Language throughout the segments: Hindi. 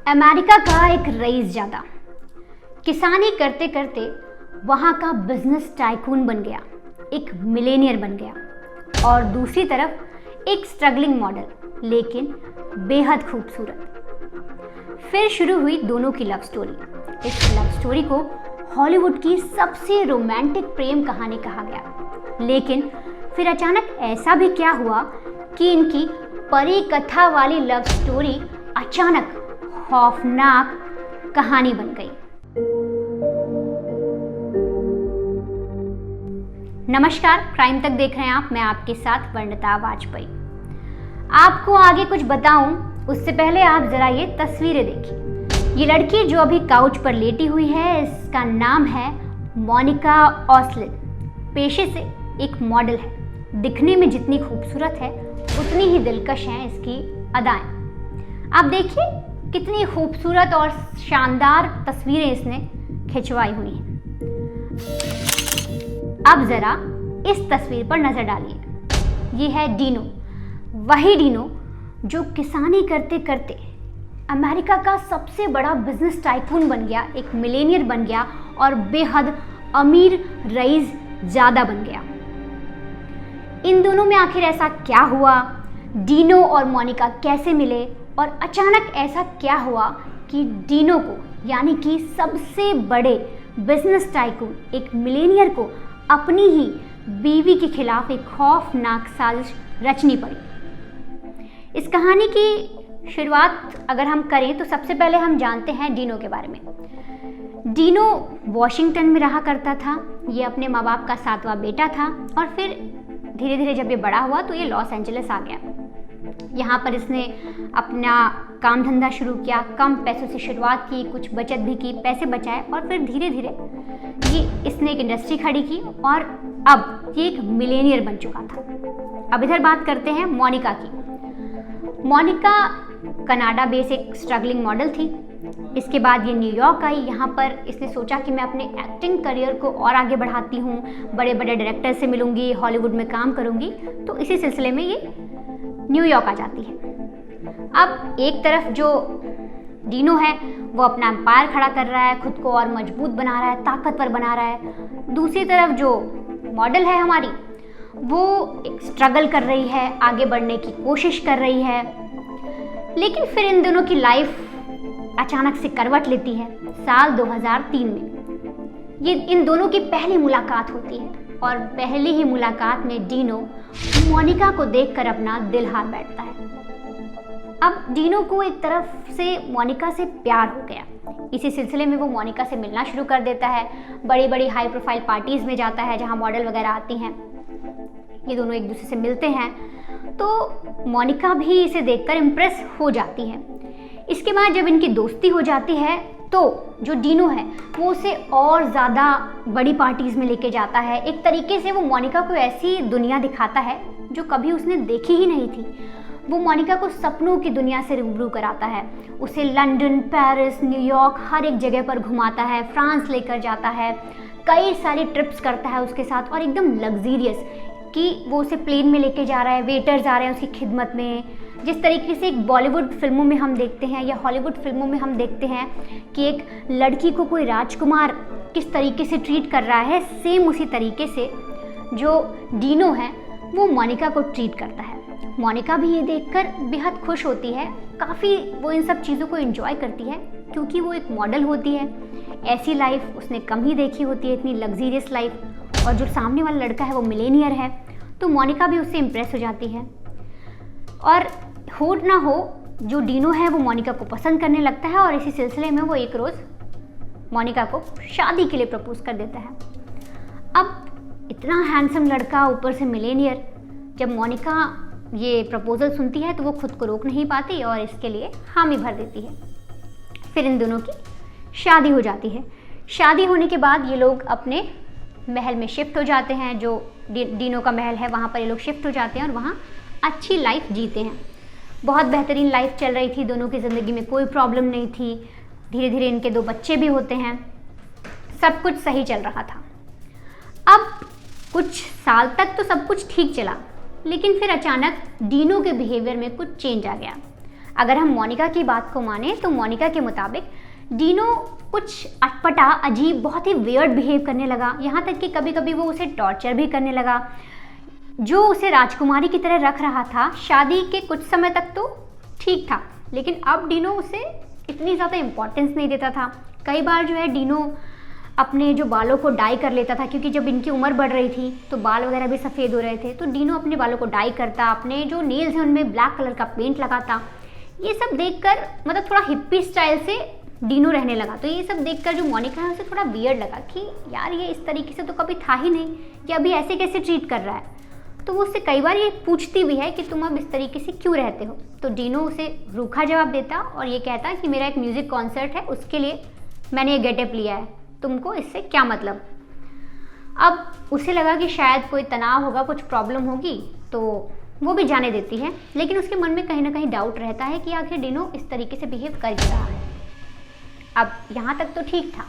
अमेरिका का एक रईस ज़्यादा किसानी करते करते वहाँ का बिजनेस टाइकून बन गया, एक मिलेनियर बन गया। और दूसरी तरफ एक स्ट्रगलिंग मॉडल लेकिन बेहद खूबसूरत। फिर शुरू हुई दोनों की लव स्टोरी। इस लव स्टोरी को हॉलीवुड की सबसे रोमांटिक प्रेम कहानी कहा गया। लेकिन फिर अचानक ऐसा भी क्या हुआ कि इनकी परी कथा वाली लव स्टोरी अचानक खौफनाक कहानी बन गई। नमस्कार, क्राइम तक देख रहे हैं आप। मैं आपके साथ वर्णता वाजपेयी। आपको आगे कुछ बताऊं उससे पहले आप जरा ये तस्वीरें देखिए। ये लड़की जो अभी काउच पर लेटी हुई है, इसका नाम है मोनिका ऑसलिन। पेशे से एक मॉडल है। दिखने में जितनी खूबसूरत है उतनी ही दिलकश हैं इसकी अदाएं। आप देखिए कितनी खूबसूरत और शानदार तस्वीरें इसने खिंचवाई हुई हैं। अब जरा इस तस्वीर पर नजर डालिए। ये है डीनो, वही डीनो जो किसानी करते करते अमेरिका का सबसे बड़ा बिजनेस टाइकून बन गया, एक मिलेनियर बन गया और बेहद अमीर रईस ज़्यादा बन गया। इन दोनों में आखिर ऐसा क्या हुआ? डीनो और मोनिका कैसे मिले? और अचानक ऐसा क्या हुआ कि डीनो को, यानी कि सबसे बड़े बिजनेस टाइकून, एक मिलेनियर को अपनी ही बीवी के खिलाफ एक खौफनाक साजिश रचनी पड़ी। इस कहानी की शुरुआत अगर हम करें तो सबसे पहले हम जानते हैं डीनो के बारे में। डीनो वॉशिंगटन में रहा करता था। ये अपने माँ बाप का 7वां बेटा था और फिर धीरे धीरे जब ये बड़ा हुआ तो ये लॉस एंजलिस आ गया। यहाँ पर इसने अपना काम धंधा शुरू किया, कम पैसों से शुरुआत की, कुछ बचत भी की, पैसे बचाए और फिर धीरे धीरे इसने एक इंडस्ट्री खड़ी की और अब ये एक मिलेनियर बन चुका था। अब इधर बात करते हैं मोनिका की। मोनिका कनाडा बेस एक स्ट्रगलिंग मॉडल थी। इसके बाद ये न्यूयॉर्क आई। यहाँ पर इसने सोचा कि मैं अपने एक्टिंग करियर को और आगे बढ़ाती हूँ, बड़े बड़े डायरेक्टर से मिलूंगी, हॉलीवुड में काम करूँगी। तो इसी सिलसिले में ये न्यूयॉर्क आ जाती है। अब एक तरफ जो डीनो है वो अपना एम्पायर खड़ा कर रहा है, खुद को और मजबूत बना रहा है, ताकतवर बना रहा है। दूसरी तरफ जो मॉडल है हमारी, वो एक स्ट्रगल कर रही है, आगे बढ़ने की कोशिश कर रही है। लेकिन फिर इन दोनों की लाइफ अचानक से करवट लेती है। साल 2003 में ये इन दोनों की पहली मुलाकात होती है और पहली ही मुलाकात में डीनो मोनिका को देखकर अपना दिल हार बैठता है। अब डीनो को एक तरफ से मोनिका से प्यार हो गया। इसी सिलसिले में वो मोनिका से मिलना शुरू कर देता है। बड़ी बड़ी हाई प्रोफाइल पार्टीज में जाता है जहाँ मॉडल वगैरह आती हैं। ये दोनों एक दूसरे से मिलते हैं तो मोनिका भी इसे देखकर इम्प्रेस हो जाती है। इसके बाद जब इनकी दोस्ती हो जाती है तो जो डीनो है वो उसे और ज़्यादा बड़ी पार्टीज़ में लेके जाता है। एक तरीके से वो मोनिका को ऐसी दुनिया दिखाता है जो कभी उसने देखी ही नहीं थी। वो मोनिका को सपनों की दुनिया से रूबरू कराता है। उसे लंदन, पेरिस, न्यूयॉर्क हर एक जगह पर घुमाता है, फ्रांस लेकर जाता है, कई सारी ट्रिप्स करता है उसके साथ और एकदम लग्जीरियस कि वो उसे प्लेन में लेके जा रहा है, वेटर्स आ रहे हैं उसकी खिदमत में। जिस तरीके से एक बॉलीवुड फिल्मों में हम देखते हैं या हॉलीवुड फिल्मों में हम देखते हैं कि एक लड़की को कोई राजकुमार किस तरीके से ट्रीट कर रहा है, सेम उसी तरीके से जो डीनो है वो मोनिका को ट्रीट करता है। मोनिका भी ये देखकर बेहद खुश होती है। काफ़ी वो इन सब चीज़ों को एंजॉय करती है क्योंकि वो एक मॉडल होती है। ऐसी लाइफ उसने कम ही देखी होती है, इतनी लग्जीरियस लाइफ। और जो सामने वाला लड़का है वो मिलेनियर है तो मोनिका भी उससे इम्प्रेस हो जाती है। और हो ना हो जो डीनो है वो मोनिका को पसंद करने लगता है और इसी सिलसिले में वो एक रोज़ मोनिका को शादी के लिए प्रपोज कर देता है। अब इतना हैंडसम लड़का, ऊपर से मिलेनियर, जब मोनिका ये प्रपोजल सुनती है तो वो खुद को रोक नहीं पाती और इसके लिए हामी भर देती है। फिर इन दोनों की शादी हो जाती है। शादी होने के बाद ये लोग अपने महल में शिफ्ट हो जाते हैं। जो डीनो का महल है वहाँ पर ये लोग शिफ्ट हो जाते हैं और वहाँ अच्छी लाइफ जीते हैं। बहुत बेहतरीन लाइफ चल रही थी, दोनों की ज़िंदगी में कोई प्रॉब्लम नहीं थी। धीरे धीरे इनके 2 बच्चे भी होते हैं। सब कुछ सही चल रहा था। अब कुछ साल तक तो सब कुछ ठीक चला, लेकिन फिर अचानक डीनो के बिहेवियर में कुछ चेंज आ गया। अगर हम मोनिका की बात को माने तो मोनिका के मुताबिक डीनो कुछ अटपटा, अजीब, बहुत ही वियर्ड बिहेव करने लगा। यहाँ तक कि कभी कभी वो उसे टॉर्चर भी करने लगा। जो उसे राजकुमारी की तरह रख रहा था शादी के कुछ समय तक तो ठीक था, लेकिन अब डीनो उसे इतनी ज़्यादा इम्पोर्टेंस नहीं देता था। कई बार जो है डीनो अपने जो बालों को डाई कर लेता था, क्योंकि जब इनकी उम्र बढ़ रही थी तो बाल वगैरह भी सफ़ेद हो रहे थे, तो डीनो अपने बालों को डाई करता, अपने जो नेल्स हैं उनमें ब्लैक कलर का पेंट लगाता। ये सब देखकर मतलब थोड़ा हिप्पी स्टाइल से डीनो रहने लगा। तो ये सब देखकर जो मोनिका है उसे थोड़ा वियर्ड लगा कि यार ये इस तरीके से तो कभी था ही नहीं, कि अभी ऐसे कैसे ट्रीट कर रहा है। तो वो उससे कई बार ये पूछती भी है कि तुम अब इस तरीके से क्यों रहते हो। तो डीनो उसे रूखा जवाब देता और ये कहता कि मेरा एक म्यूज़िक कॉन्सर्ट है, उसके लिए मैंने ये गेटअप लिया है, तुमको इससे क्या मतलब। अब उसे लगा कि शायद कोई तनाव होगा, कुछ प्रॉब्लम होगी, तो वो भी जाने देती है। लेकिन उसके मन में कहीं ना कहीं डाउट रहता है कि आखिर डीनो इस तरीके से बिहेव कर ही रहा है। अब यहाँ तक तो ठीक था,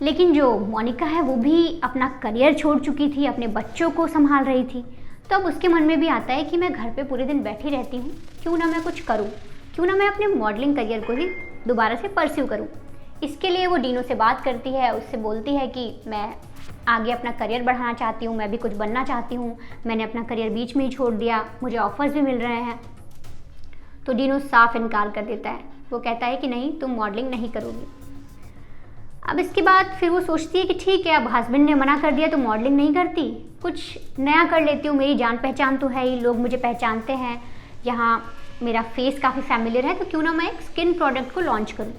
लेकिन जो मोनिका है वो भी अपना करियर छोड़ चुकी थी, अपने बच्चों को संभाल रही थी। तो अब उसके मन में भी आता है कि मैं घर पे पूरे दिन बैठी रहती हूँ, क्यों ना मैं कुछ करूँ, क्यों ना मैं अपने मॉडलिंग करियर को ही दोबारा से परस्यू करूँ। इसके लिए वो डीनो से बात करती है, उससे बोलती है कि मैं आगे अपना करियर बढ़ाना चाहती हूँ, मैं भी कुछ बनना चाहती हूँ, मैंने अपना करियर बीच में ही छोड़ दिया, मुझे ऑफर्स भी मिल रहे हैं। तो डीनो साफ इनकार कर देता है। वो कहता है कि नहीं, तुम मॉडलिंग नहीं करोगी। अब इसके बाद फिर वो सोचती है कि ठीक है, अब हस्बैंड ने मना कर दिया तो मॉडलिंग नहीं करती, कुछ नया कर लेती हूँ, मेरी जान पहचान तो है ही, लोग मुझे पहचानते हैं, यहाँ मेरा फेस काफ़ी फैमिलियर है, तो क्यों ना मैं एक स्किन प्रोडक्ट को लॉन्च करूँ।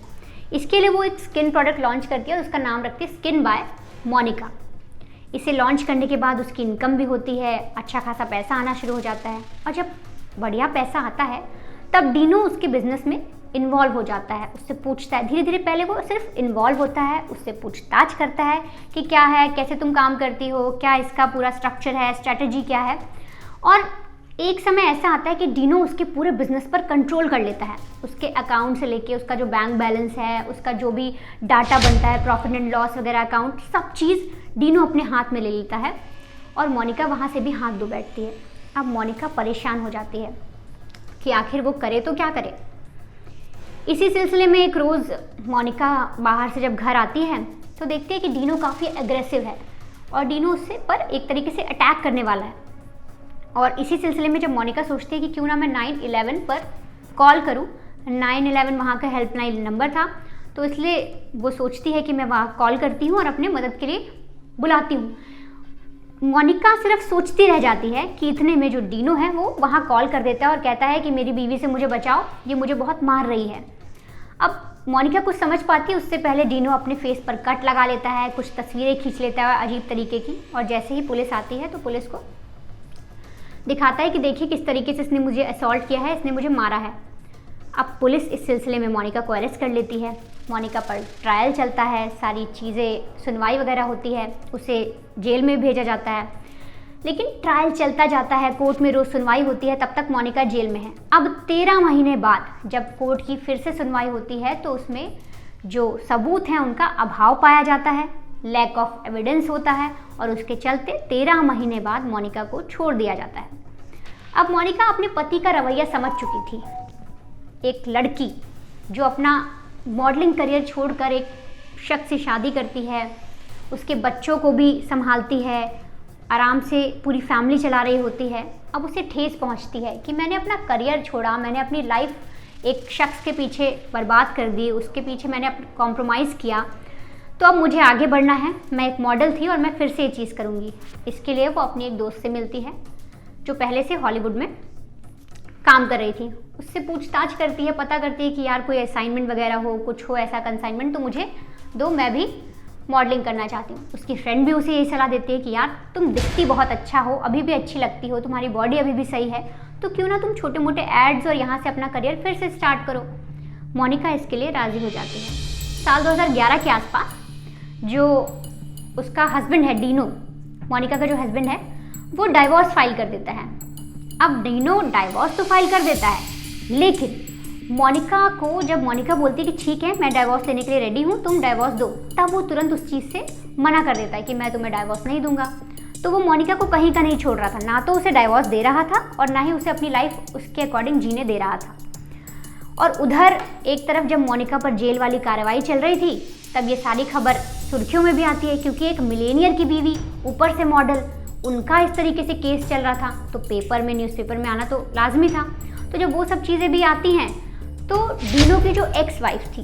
इसके लिए वो एक स्किन प्रोडक्ट लॉन्च करती है और उसका नाम रखती है स्किन बाय मोनिका। इसे लॉन्च करने के बाद उसकी इनकम भी होती है, अच्छा खासा पैसा आना शुरू हो जाता है। और जब बढ़िया पैसा आता है तब डीनो उसके बिजनेस में इन्वॉल्व हो जाता है, उससे पूछता है। धीरे धीरे पहले वो सिर्फ इन्वॉल्व होता है, उससे पूछताछ करता है कि क्या है, कैसे तुम काम करती हो, क्या इसका पूरा स्ट्रक्चर है, स्ट्रैटेजी क्या है। और एक समय ऐसा आता है कि डीनो उसके पूरे बिजनेस पर कंट्रोल कर लेता है, उसके अकाउंट से लेके उसका जो बैंक बैलेंस है, उसका जो भी डाटा बनता है, प्रॉफिट एंड लॉस वगैरह अकाउंट, सब चीज़ डीनो अपने हाथ में ले लेता है। और मोनिका वहाँ से भी हाथ धो बैठती है। अब मोनिका परेशान हो जाती है कि आखिर वो करे तो क्या करे। इसी सिलसिले में एक रोज़ मोनिका बाहर से जब घर आती है तो देखती है कि डीनो काफ़ी एग्रेसिव है और डीनो उससे पर एक तरीके से अटैक करने वाला है। और इसी सिलसिले में जब मोनिका सोचती है कि क्यों ना मैं 911 पर कॉल करूं, 911 वहाँ का हेल्पलाइन नंबर था, तो इसलिए वो सोचती है कि मैं वहाँ कॉल करती हूँ और अपने मदद के लिए बुलाती हूँ। मोनिका सिर्फ सोचती रह जाती है कि इतने में जो डीनो है वो वहाँ कॉल कर देता है और कहता है कि मेरी बीवी से मुझे बचाओ, ये मुझे बहुत मार रही है। अब मोनिका कुछ समझ पाती है उससे पहले डीनो अपने फेस पर कट लगा लेता है, कुछ तस्वीरें खींच लेता है अजीब तरीके की। और जैसे ही पुलिस आती है तो पुलिस को दिखाता है कि देखिए किस तरीके से इसने मुझे असॉल्ट किया है, इसने मुझे मारा है। अब पुलिस इस सिलसिले में मोनिका को अरेस्ट कर लेती है। मोनिका पर ट्रायल चलता है, सारी चीज़ें, सुनवाई वगैरह होती है, उसे जेल में भेजा जाता है। लेकिन ट्रायल चलता जाता है, कोर्ट में रोज़ सुनवाई होती है, तब तक मोनिका जेल में है। अब 13 महीने बाद जब कोर्ट की फिर से सुनवाई होती है तो उसमें जो सबूत हैं उनका अभाव पाया जाता है, लैक ऑफ एविडेंस होता है और उसके चलते 13 महीने बाद मोनिका को छोड़ दिया जाता है। अब मोनिका अपने पति का रवैया समझ चुकी थी। एक लड़की जो अपना मॉडलिंग करियर छोड़कर एक शख्स से शादी करती है, उसके बच्चों को भी संभालती है, आराम से पूरी फैमिली चला रही होती है, अब उसे ठेस पहुंचती है कि मैंने अपना करियर छोड़ा, मैंने अपनी लाइफ एक शख्स के पीछे बर्बाद कर दी, उसके पीछे मैंने कॉम्प्रोमाइज़ किया, तो अब मुझे आगे बढ़ना है। मैं एक मॉडल थी और मैं फिर से ये चीज़ करूँगी। इसके लिए वो अपनी एक दोस्त से मिलती है जो पहले से हॉलीवुड में काम कर रही थी। उससे पूछताछ करती है, पता करती है कि यार कोई असाइनमेंट वगैरह हो, कुछ हो ऐसा कंसाइनमेंट तो मुझे दो, मैं भी मॉडलिंग करना चाहती हूँ। उसकी फ्रेंड भी उसे यही सलाह देती है कि यार तुम दिखती बहुत अच्छा हो, अभी भी अच्छी लगती हो, तुम्हारी बॉडी अभी भी सही है, तो क्यों ना तुम छोटे मोटे एड्स और यहाँ से अपना करियर फिर से स्टार्ट करो। मोनिका इसके लिए राज़ी हो जाती है। साल 2011 के आसपास जो उसका हस्बैंड है डीनो, मोनिका का जो हस्बैंड है, वो डाइवोर्स फाइल कर देता है। अब डीनो डाइवोर्स तो फाइल कर देता है, लेकिन मोनिका को जब मोनिका बोलती है कि ठीक है मैं डाइवोर्स लेने के लिए रेडी हूँ, तुम डाइवोर्स दो, तब वो तुरंत उस चीज़ से मना कर देता है कि मैं तुम्हें डाइवोर्स नहीं दूंगा। तो वो मोनिका को कहीं का नहीं छोड़ रहा था, ना तो उसे डाइवोर्स दे रहा था और ना ही उसे अपनी लाइफ उसके अकॉर्डिंग जीने दे रहा था। और उधर एक तरफ जब मोनिका पर जेल वाली कार्रवाई चल रही थी तब ये सारी खबर सुर्खियों में भी आती है, क्योंकि एक मिलेनियर की बीवी, ऊपर से मॉडल, उनका इस तरीके से केस चल रहा था तो पेपर में, न्यूज़पेपर में आना तो लाजमी था। तो जब वो सब चीज़ें भी आती हैं तो डीनो की जो एक्स वाइफ थी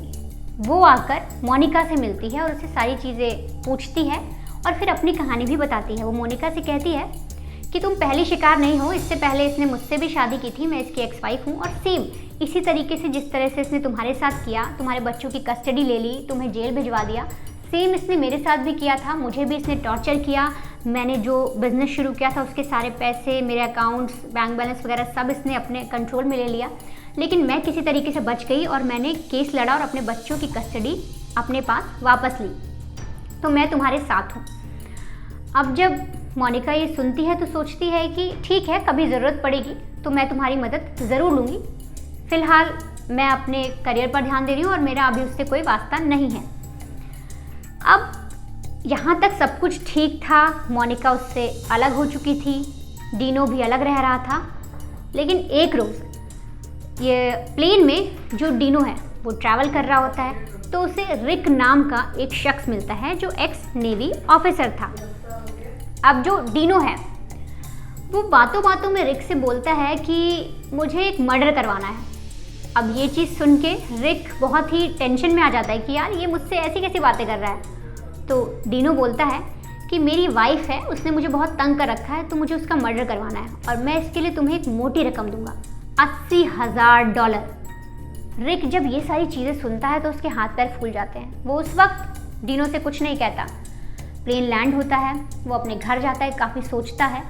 वो आकर मोनिका से मिलती है और उससे सारी चीज़ें पूछती है और फिर अपनी कहानी भी बताती है। वो मोनिका से कहती है कि तुम पहली शिकार नहीं हो, इससे पहले इसने मुझसे भी शादी की थी, मैं इसकी एक्स वाइफ हूँ और सेम इसी तरीके से जिस तरह से इसने तुम्हारे साथ किया, तुम्हारे बच्चों की कस्टडी ले ली, तुम्हें जेल भिजवा दिया, सेम इसने मेरे साथ भी किया था। मुझे भी इसने टॉर्चर किया, मैंने जो बिज़नेस शुरू किया था उसके सारे पैसे, मेरे अकाउंट्स, बैंक बैलेंस वगैरह सब इसने अपने कंट्रोल में ले लिया, लेकिन मैं किसी तरीके से बच गई और मैंने केस लड़ा और अपने बच्चों की कस्टडी अपने पास वापस ली, तो मैं तुम्हारे साथ हूँ। अब जब मोनिका ये सुनती है तो सोचती है कि ठीक है, कभी ज़रूरत पड़ेगी तो मैं तुम्हारी मदद ज़रूर लूँगी, फ़िलहाल मैं अपने करियर पर ध्यान दे रही हूँ और मेरा अभी उससे कोई वास्ता नहीं है। अब यहाँ तक सब कुछ ठीक था, मोनिका उससे अलग हो चुकी थी, डीनो भी अलग रह रहा था, लेकिन एक रोज़ ये प्लेन में जो डीनो है वो ट्रैवल कर रहा होता है तो उसे रिक नाम का एक शख्स मिलता है जो एक्स नेवी ऑफिसर था। अब जो डीनो है वो बातों बातों में रिक से बोलता है कि मुझे एक मर्डर करवाना है। अब ये चीज़ सुन के रिक बहुत ही टेंशन में आ जाता है कि यार ये मुझसे ऐसी कैसी बातें कर रहा है। तो डीनो बोलता है कि मेरी वाइफ है, उसने मुझे बहुत तंग कर रखा है तो मुझे उसका मर्डर करवाना है और मैं इसके लिए तुम्हें एक मोटी रकम दूंगा, $80,000। रिक जब ये सारी चीज़ें सुनता है तो उसके हाथ पैर फूल जाते हैं। वो उस वक्त डीनो से कुछ नहीं कहता। प्लेन लैंड होता है, वो अपने घर जाता है, काफ़ी सोचता है,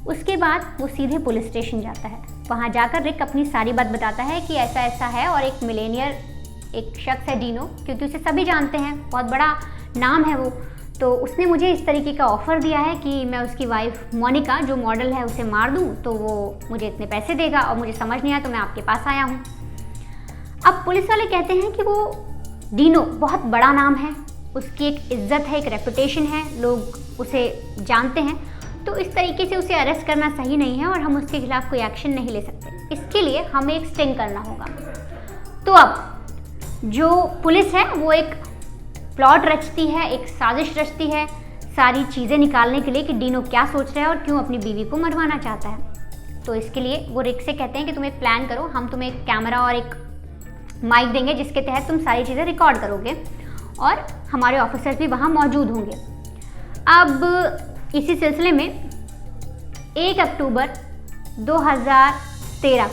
उसके बाद वो सीधे पुलिस स्टेशन जाता है। वहाँ जाकर रिक अपनी सारी बात बताता है कि ऐसा ऐसा है और एक मिलेनियर एक शख्स है डीनो, क्योंकि उसे सभी जानते हैं, बहुत बड़ा नाम है वो, तो उसने मुझे इस तरीके का ऑफ़र दिया है कि मैं उसकी वाइफ मोनिका जो मॉडल है उसे मार दूँ तो वो मुझे इतने पैसे देगा और मुझे समझ नहीं आया तो मैं आपके पास आया हूँ। अब पुलिस वाले कहते हैं कि वो डीनो बहुत बड़ा नाम है, उसकी एक इज्जत है, एक रेपुटेशन है, लोग उसे जानते हैं, तो इस तरीके से उसे अरेस्ट करना सही नहीं है और हम उसके खिलाफ कोई एक्शन नहीं ले सकते। इसके लिए हमें एक स्टिंग करना होगा। तो अब जो पुलिस है वो एक प्लॉट रचती है, एक साजिश रचती है सारी चीज़ें निकालने के लिए कि डीनो क्या सोच रहा है और क्यों अपनी बीवी को मरवाना चाहता है। तो इसके लिए वो रिक से कहते हैं कि तुम एक प्लान करो, हम तुम्हें एक कैमरा और एक माइक देंगे जिसके तहत तुम सारी चीज़ें रिकॉर्ड करोगे और हमारे ऑफिसर्स भी वहाँ मौजूद होंगे। अब इसी सिलसिले में 1 अक्टूबर 2013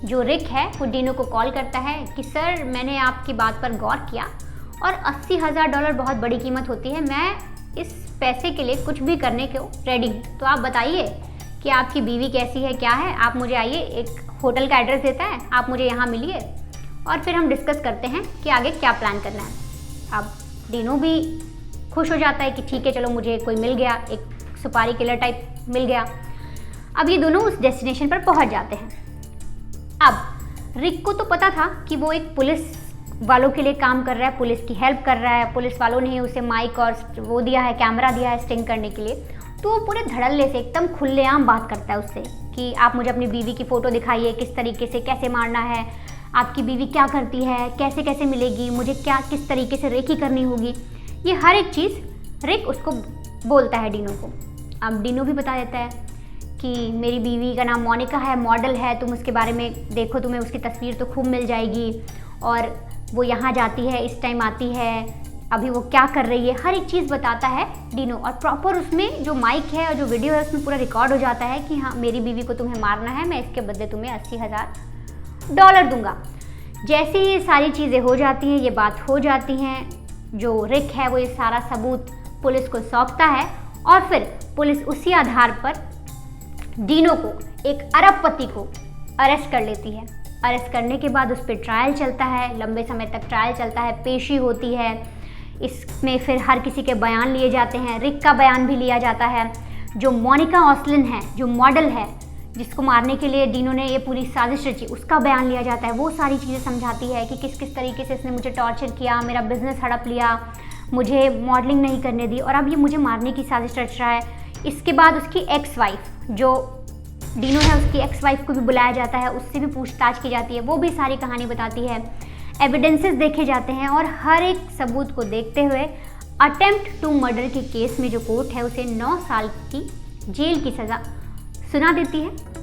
जो रिक है वो डीनो को कॉल करता है कि सर मैंने आपकी बात पर गौर किया और $80,000 बहुत बड़ी कीमत होती है, मैं इस पैसे के लिए कुछ भी करने को रेडी हूँ, तो आप बताइए कि आपकी बीवी कैसी है, क्या है, आप मुझे आइए, एक होटल का एड्रेस देता है, आप मुझे यहाँ मिलिए और फिर हम डिस्कस करते हैं कि आगे क्या प्लान करना है। अब डीनो भी खुश हो जाता है कि ठीक है चलो मुझे कोई मिल गया, एक सुपारी किलर टाइप मिल गया। अब ये दोनों उस डेस्टिनेशन पर पहुंच जाते हैं। अब रिक को तो पता था कि वो एक पुलिस वालों के लिए काम कर रहा है, पुलिस की हेल्प कर रहा है, पुलिस वालों ने उसे माइक और वो दिया है, कैमरा दिया है स्टिंग करने के लिए, तो वो पूरे धड़ल्ले से एकदम खुलेआम बात करता है उससे कि आप मुझे अपनी बीवी की फ़ोटो दिखाइए, किस तरीके से कैसे मारना है, आपकी बीवी क्या करती है, कैसे कैसे मिलेगी, मुझे क्या किस तरीके से रेकी करनी होगी, ये हर एक चीज़ रिक उसको बोलता है डीनो को। अब डीनो भी बता देता है कि मेरी बीवी का नाम मोनिका है, मॉडल है, तुम उसके बारे में देखो, तुम्हें उसकी तस्वीर तो खूब मिल जाएगी और वो यहाँ जाती है, इस टाइम आती है, अभी वो क्या कर रही है, हर एक चीज़ बताता है डीनो। और प्रॉपर उसमें जो माइक है और जो वीडियो है उसमें पूरा रिकॉर्ड हो जाता है कि हाँ मेरी बीवी को तुम्हें मारना है, मैं इसके बदले तुम्हें $80,000 दूंगा। जैसे ही ये सारी चीज़ें हो जाती हैं, ये बात हो जाती हैं, जो रिक है वो ये सारा सबूत पुलिस को सौंपता है और फिर पुलिस उसी आधार पर डीनो को, एक अरबपति को अरेस्ट कर लेती है। अरेस्ट करने के बाद उस पर ट्रायल चलता है, लंबे समय तक ट्रायल चलता है, पेशी होती है, इसमें फिर हर किसी के बयान लिए जाते हैं, रिक का बयान भी लिया जाता है। जो मोनिका ऑस्लिन है, जो मॉडल है जिसको मारने के लिए डीनो ने ये पूरी साजिश रची, उसका बयान लिया जाता है। वो सारी चीज़ें समझाती है कि किस किस तरीके से इसने मुझे टॉर्चर किया, मेरा बिजनेस हड़प लिया, मुझे मॉडलिंग नहीं करने दी और अब ये मुझे मारने की साजिश रच रहा है। इसके बाद उसकी एक्स वाइफ जो डीनो है उसकी एक्स वाइफ को भी बुलाया जाता है, उससे भी पूछताछ की जाती है, वो भी सारी कहानी बताती है, एविडेंसेस देखे जाते हैं और हर एक सबूत को देखते हुए अटेम्प्ट टू मर्डर के केस में जो कोर्ट है उसे 9 साल की जेल की सज़ा सुना देती है।